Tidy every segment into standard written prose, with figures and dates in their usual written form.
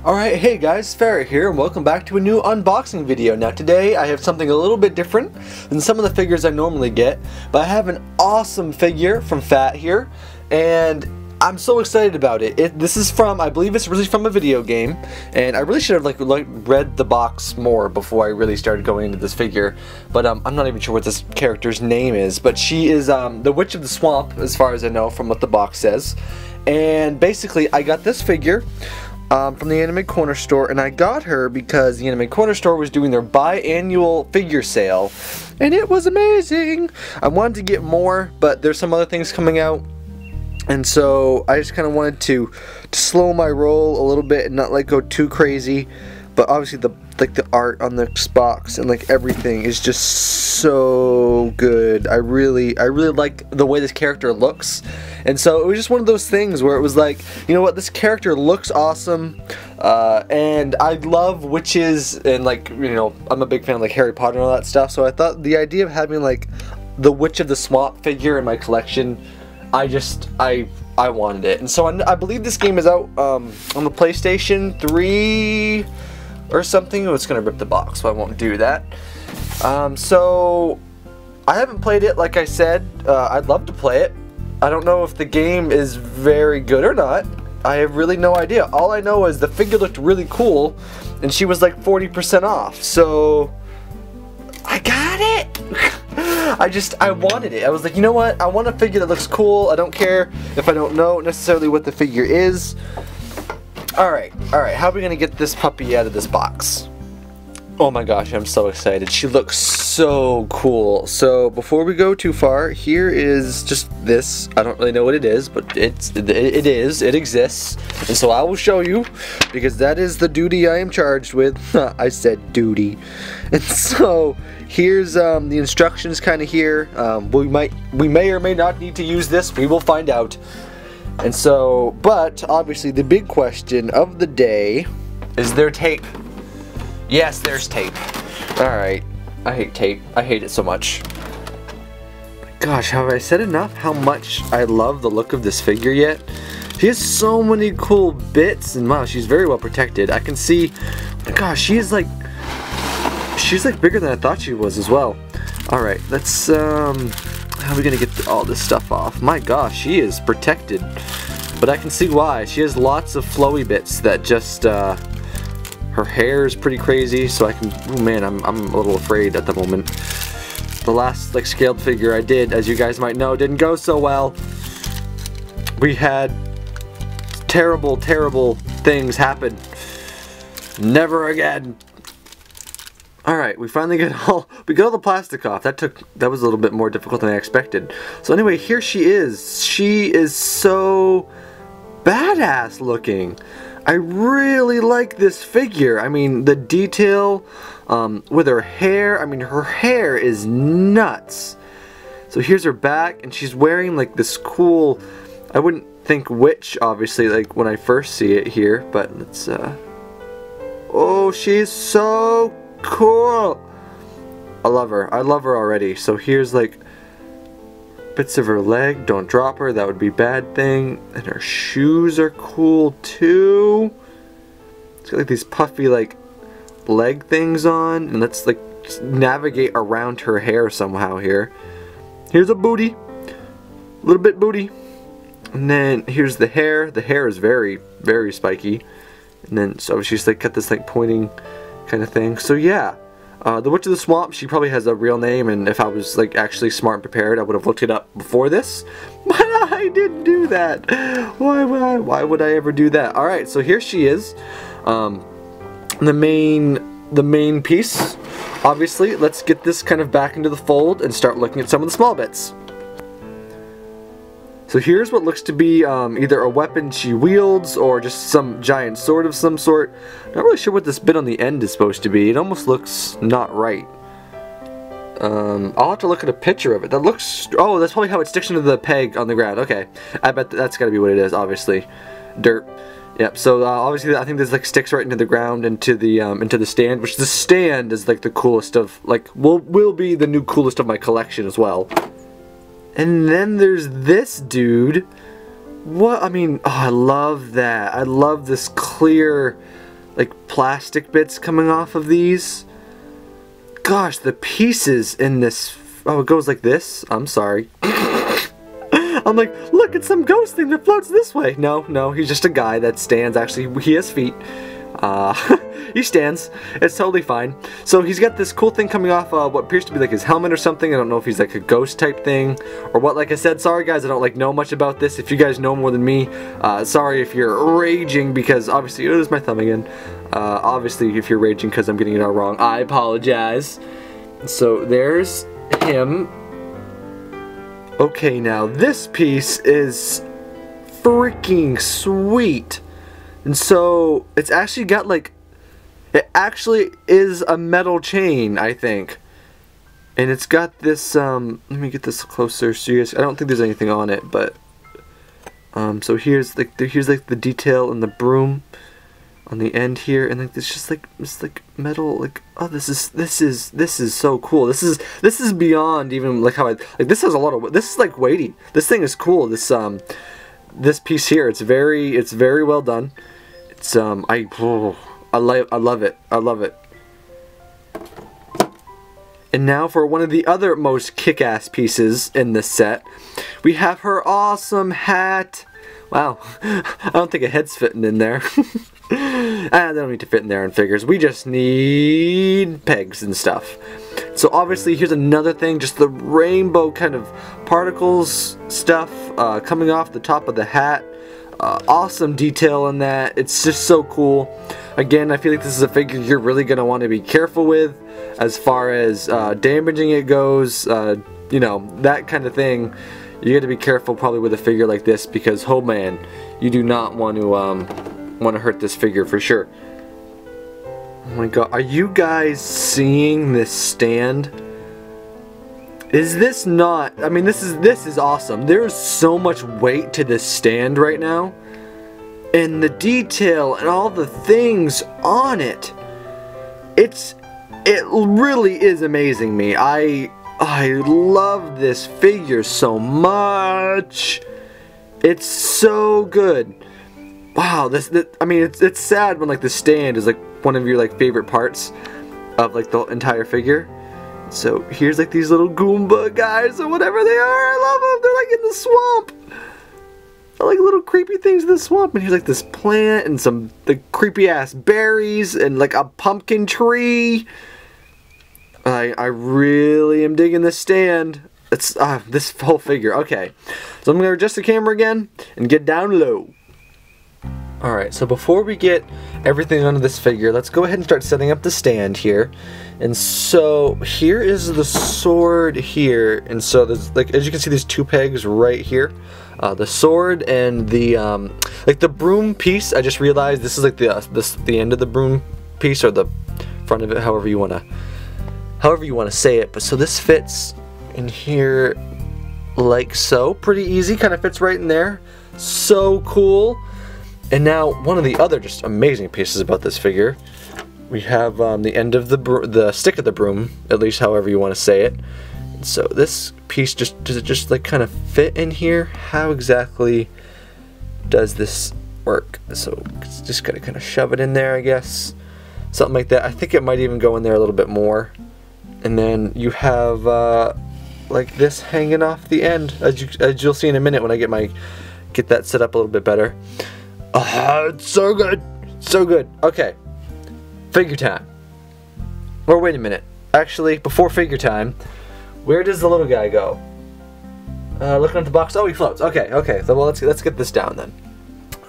Alright, hey guys, Phat here, and welcome back to a new unboxing video. Now today I have something a little bit different than some of the figures I normally get, but I have an awesome figure from Phat here, and I'm so excited about it. This is from, I believe it's really from a video game, and I really should have read the box more before I really started going into this figure, but I'm not even sure what this character's name is, but she is the Witch of the Swamp, as far as I know from what the box says. And basically I got this figure from the AnimeCornerStore, and I got her because the AnimeCornerStore was doing their biannual figure sale, and it was amazing. I wanted to get more, but there's some other things coming out, and so I just kind of wanted to slow my roll a little bit and not go too crazy. But obviously the art on this box and everything is just so good. I really like the way this character looks, and so it was just one of those things where it was like, you know what, this character looks awesome, and I love witches, and I'm a big fan of Harry Potter and all that stuff. So I thought the idea of having the Witch of the Swamp figure in my collection, I wanted it. And so I believe this game is out on the PlayStation 3 or something. Oh, it's gonna rip the box, so I won't do that. So I haven't played it, like I said. I'd love to play it. I don't know if the game is very good or not. I have really no idea. All I know is the figure looked really cool, and she was 40% off. So I got it. I wanted it. I was like, you know what? I want a figure that looks cool. I don't care if I don't know necessarily what the figure is. Alright, how are we gonna get this puppy out of this box? Oh my gosh, I'm so excited. She looks so cool. So before we go too far, here is just this. I don't really know what it is, but it exists. And so I will show you, because that is the duty I am charged with. I said duty. And so here's the instructions kind of here. We may or may not need to use this. We will find out. And so, but obviously the big question of the day, is there tape? Yes, there's tape. Alright, I hate tape. I hate it so much. Gosh, have I said enough how much I love the look of this figure yet? She has so many cool bits, and wow, she's very well protected. I can see, gosh, she's bigger than I thought she was as well. Alright, let's, how are we gonna get all this stuff off? My gosh, she is protected. But I can see why. She has lots of flowy bits that just, her hair is pretty crazy, so I can, oh man, I'm a little afraid at the moment. The last, scaled figure I did, as you guys might know, didn't go so well. We had terrible, terrible things happen. Never again. Alright, we finally got all the plastic off. That was a little bit more difficult than I expected. So anyway, here she is. She is so badass looking. I really like this figure. I mean, the detail with her hair. I mean, her hair is nuts. So here's her back, and she's wearing this cool, I wouldn't think witch, obviously, when I first see it here, but let's, oh, she's so cool. I love her. I love her already. So here's bits of her leg. Don't drop her. That would be a bad thing. And her shoes are cool too. It's got these puffy leg things on. And let's navigate around her hair somehow here. Here's a booty. A little bit booty. And then here's the hair. The hair is very, very spiky. And then so she's got this pointing kind of thing. So yeah, the Witch of the Swamp, she probably has a real name, and if I was actually smart and prepared, I would have looked it up before this, but I didn't do that. Why would I ever do that? Alright, so here she is, the main piece. Obviously, let's get this kind of back into the fold and start looking at some of the small bits. So here's what looks to be either a weapon she wields or just some giant sword of some sort. Not really sure what this bit on the end is supposed to be. It almost looks not right. I'll have to look at a picture of it. That looks... oh, that's probably how it sticks into the peg on the ground. Okay. I bet that's gotta be what it is, obviously. Dirt. Yep, so obviously I think this sticks right into the ground, into the stand, which the stand is the coolest of, will be the new coolest of my collection as well. And then there's this dude. What? I mean, oh, I love that. I love this clear like plastic bits coming off of these. Gosh, the pieces in this, oh, it goes like this. I'm sorry. I'm like, look, it's some ghost thing that floats this way. No, he's just a guy that stands. Actually, he has feet. He stands. It's totally fine. So he's got this cool thing coming off what appears to be like his helmet or something. I don't know if he's like a ghost type thing or what. Like I said, sorry guys, I don't like know much about this. If you guys know more than me, sorry if you're raging because obviously, there's my thumb again. Obviously, if you're raging because I'm getting it all wrong, I apologize. So there's him. Okay, now this piece is freaking sweet. And so it's actually got like, it actually is a metal chain, I think. And it's got this, let me get this closer so you guys, I don't think there's anything on it, but, so here's like the detail in the broom on the end here, and like it's just like metal, like, oh, this is so cool. This is beyond even like how this has a lot of, this is like weighty. This thing is cool. This piece here, it's very well done. It's I love it. I love it. And now for one of the other most kick-ass pieces in this set, we have her awesome hat. Wow, I don't think a head's fitting in there. They don't need to fit in there in figures. We just need pegs and stuff. So obviously here's another thing, just the rainbow kind of particles stuff coming off the top of the hat. Awesome detail in that. It's just so cool. Again, I feel like this is a figure you're really going to want to be careful with as far as damaging it goes. You know, that kind of thing. You got to be careful probably with a figure like this because, oh man, you do not want to hurt this figure for sure. Oh my god, are you guys seeing this stand? Is this not, I mean, this is awesome. There's so much weight to this stand right now. And the detail and all the things on it. It really is amazing me. I love this figure so much. It's so good. Wow, I mean, it's sad when like the stand is like one of your like favorite parts of like the entire figure. So here's like these little Goomba guys or whatever they are. I love them. They're like in the swamp. They're like little creepy things in the swamp. And here's like this plant and some like creepy ass berries and like a pumpkin tree. I really am digging this stand. It's this whole figure. Okay, so I'm gonna adjust the camera again and get down low. Alright, so before we get everything onto this figure, let's go ahead and start setting up the stand here. And so here is the sword here, and so there's like, as you can see, there's two pegs right here. The sword and the like the broom piece. I just realized this is like the end of the broom piece or the front of it, however you wanna say it. But so this fits in here like so, pretty easy, kind of fits right in there. So cool. And now one of the other just amazing pieces about this figure, we have the end of the stick of the broom, at least however you want to say it. And so this piece does it just like kind of fit in here? How exactly does this work? So it's just gotta kind of shove it in there, I guess, something like that. I think it might even go in there a little bit more. And then you have like this hanging off the end, as you'll see in a minute when I get that set up a little bit better. It's so good, so good. Okay, figure time. Or wait a minute. Actually, before figure time, where does the little guy go? Looking at the box. Oh, he floats. Okay. So well, let's get this down then.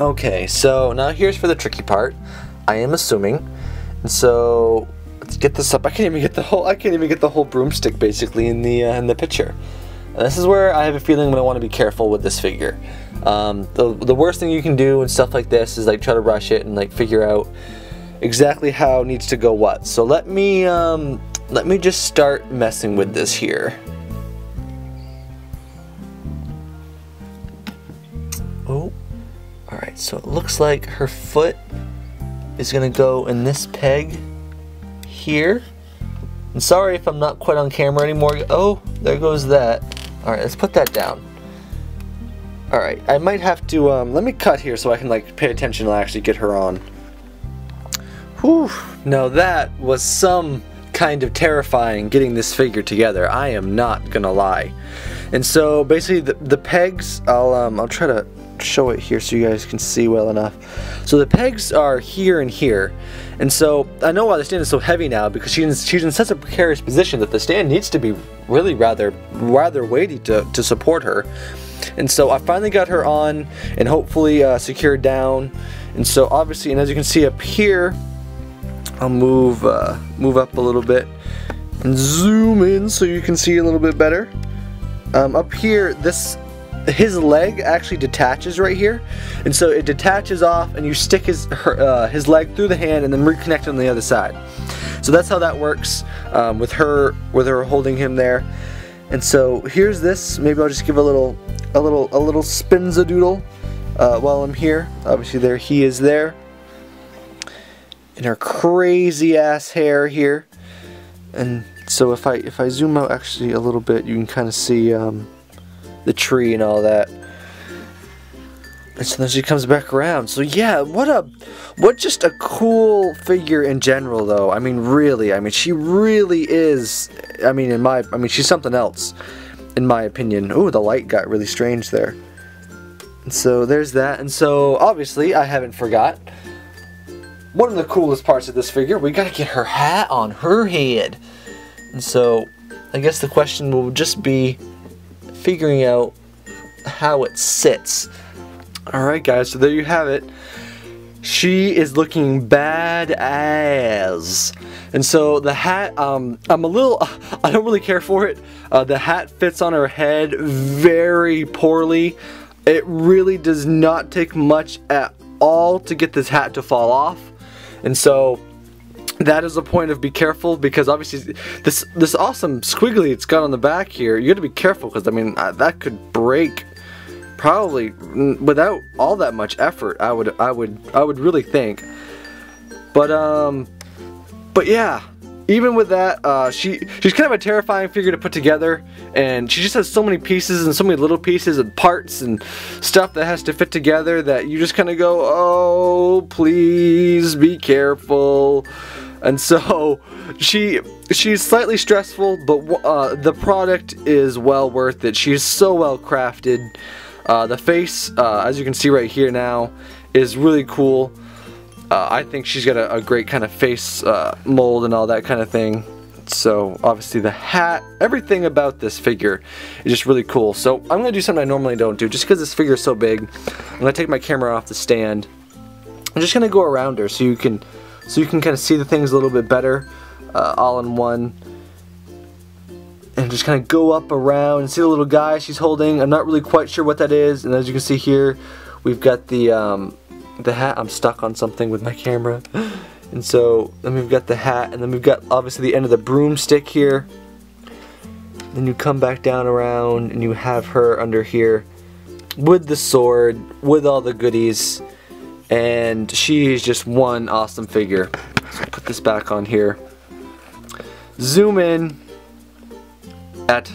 Okay, so now here's for the tricky part. I am assuming, and so let's get this up. I can't even get the whole broomstick basically in the picture. And this is where I have a feeling I'm gonna want to be careful with this figure. The worst thing you can do and stuff like this is like try to rush it and like figure out exactly how it needs to go what. So let me just start messing with this here. Oh, all right. So it looks like her foot is gonna go in this peg here. And sorry if I'm not quite on camera anymore. Oh, there goes that. All right, let's put that down. All right, I might have to, let me cut here so I can like pay attention and actually get her on. Whew, now that was some kind of terrifying getting this figure together, I am not gonna lie. And so basically the pegs, I'll try to show it here so you guys can see well enough. So the pegs are here and here, and so I know why the stand is so heavy now, because she's in such a precarious position that the stand needs to be really rather weighty to support her. And so I finally got her on and hopefully secured down. And so obviously, and as you can see up here, I'll move up a little bit and zoom in so you can see a little bit better. Up here, his leg actually detaches right here, and so it detaches off, and you stick his leg through the hand and then reconnect it on the other side. So that's how that works with her holding him there. And so here's this. Maybe I'll just give a little spin-a-doodle while I'm here. Obviously, there he is there. And her crazy ass hair here. And so if I zoom out actually a little bit, you can kind of see the tree and all that. And so then she comes back around. So yeah, what just a cool figure in general though. I mean, really, I mean, she really is, I mean she's something else in my opinion. Oh, the light got really strange there. And so there's that. And so obviously I haven't forgot one of the coolest parts of this figure. We gotta get her hat on her head. And so I guess the question will just be figuring out how it sits. Alright guys, so there you have it. She is looking badass. And so the hat, I don't really care for it. The hat fits on her head very poorly. It really does not take much at all to get this hat to fall off. And so that is a point of be careful, because obviously this awesome squiggly it's got on the back here, you got to be careful, because I mean that could break probably without all that much effort. I would really think. But yeah, even with that, she's kind of a terrifying figure to put together, and she just has so many pieces and so many little pieces and parts and stuff that has to fit together that you just kind of go, oh, please be careful. And so she's slightly stressful, but the product is well worth it. She's so well crafted. The face, as you can see right here now, is really cool. I think she's got a great kind of face mold and all that kind of thing. So obviously the hat, everything about this figure is just really cool. So I'm going to do something I normally don't do, just because this figure is so big. I'm going to take my camera off the stand. I'm just going to go around her so you can kind of see the things a little bit better, all in one. And just kind of go up around and see the little guy she's holding. I'm not really quite sure what that is. And as you can see here, we've got the hat. I'm stuck on something with my camera. And so then we've got the hat, and then we've got obviously the end of the broomstick here. Then you come back down around and you have her under here with the sword, with all the goodies. And she is just one awesome figure. So put this back on here. Zoom in at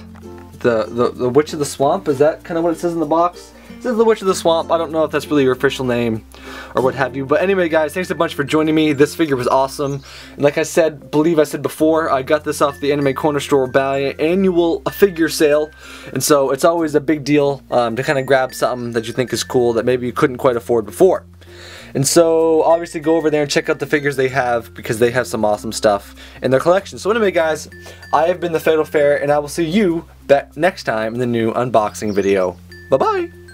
the Witch of the Swamp. Is that kind of what it says in the box? It says the Witch of the Swamp. I don't know if that's really your official name or what have you. But anyway, guys, thanks a bunch for joining me. This figure was awesome. And like I said, believe I said before, I got this off the AnimeCornerStore annual figure sale. And so it's always a big deal to kind of grab something that you think is cool that maybe you couldn't quite afford before. And so obviously go over there and check out the figures they have, because they have some awesome stuff in their collection. So anyway, guys, I have been the Fatal Fair, and I will see you back next time in the new unboxing video. Bye-bye!